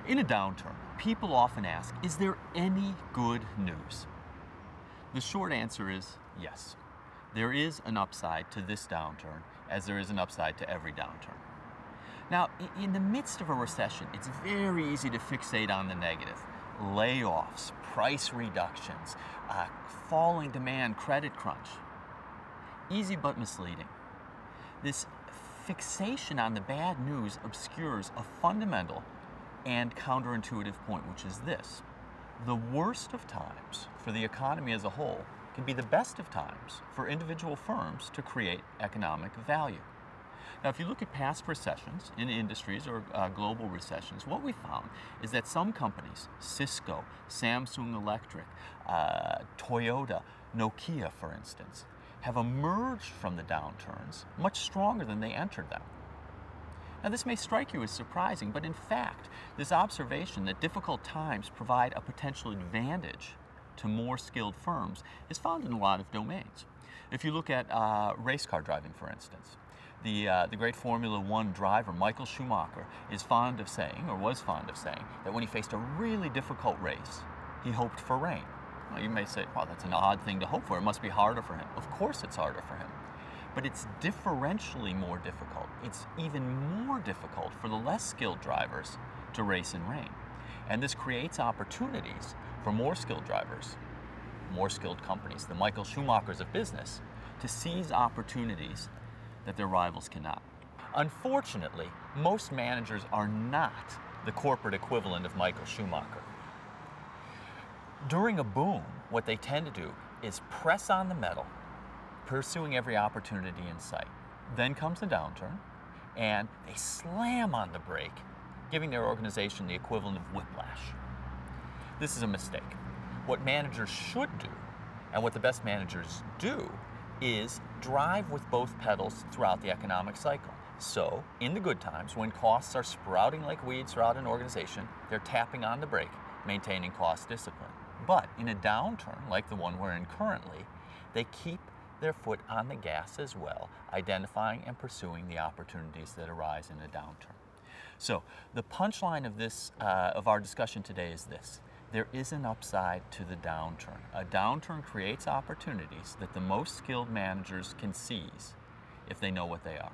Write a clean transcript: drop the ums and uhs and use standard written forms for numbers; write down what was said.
In a downturn, people often ask, is there any good news? The short answer is yes. There is an upside to this downturn, as there is an upside to every downturn. Now, in the midst of a recession, it's very easy to fixate on the negative. Layoffs, price reductions, falling demand, credit crunch. Easy but misleading. This fixation on the bad news obscures a fundamental and counterintuitive point, which is this. The worst of times for the economy as a whole can be the best of times for individual firms to create economic value. Now, if you look at past recessions in industries or global recessions, what we found is that some companies, Cisco, Samsung Electric, Toyota, Nokia, for instance, have emerged from the downturns much stronger than they entered them. Now, this may strike you as surprising, but in fact, this observation that difficult times provide a potential advantage to more skilled firms is found in a lot of domains. If you look at race car driving, for instance, the great Formula One driver, Michael Schumacher, is fond of saying, or was fond of saying, that when he faced a really difficult race, he hoped for rain. Well, you may say, well, that's an odd thing to hope for. It must be harder for him. Of course it's harder for him. But it's differentially more difficult. It's even more difficult for the less skilled drivers to race in rain. And this creates opportunities for more skilled drivers, more skilled companies, the Michael Schumachers of business, to seize opportunities that their rivals cannot. Unfortunately, most managers are not the corporate equivalent of Michael Schumacher. During a boom, what they tend to do is press on the metal, pursuing every opportunity in sight. Then comes the downturn, and they slam on the brake, giving their organization the equivalent of whiplash. This is a mistake. What managers should do, and what the best managers do, is drive with both pedals throughout the economic cycle. So, in the good times, when costs are sprouting like weeds throughout an organization, they're tapping on the brake, maintaining cost discipline. But in a downturn, like the one we're in currently, they keep their foot on the gas as well, identifying and pursuing the opportunities that arise in a downturn. So, the punchline of this, of our discussion today is this. There is an upside to the downturn. A downturn creates opportunities that the most skilled managers can seize if they know what they are.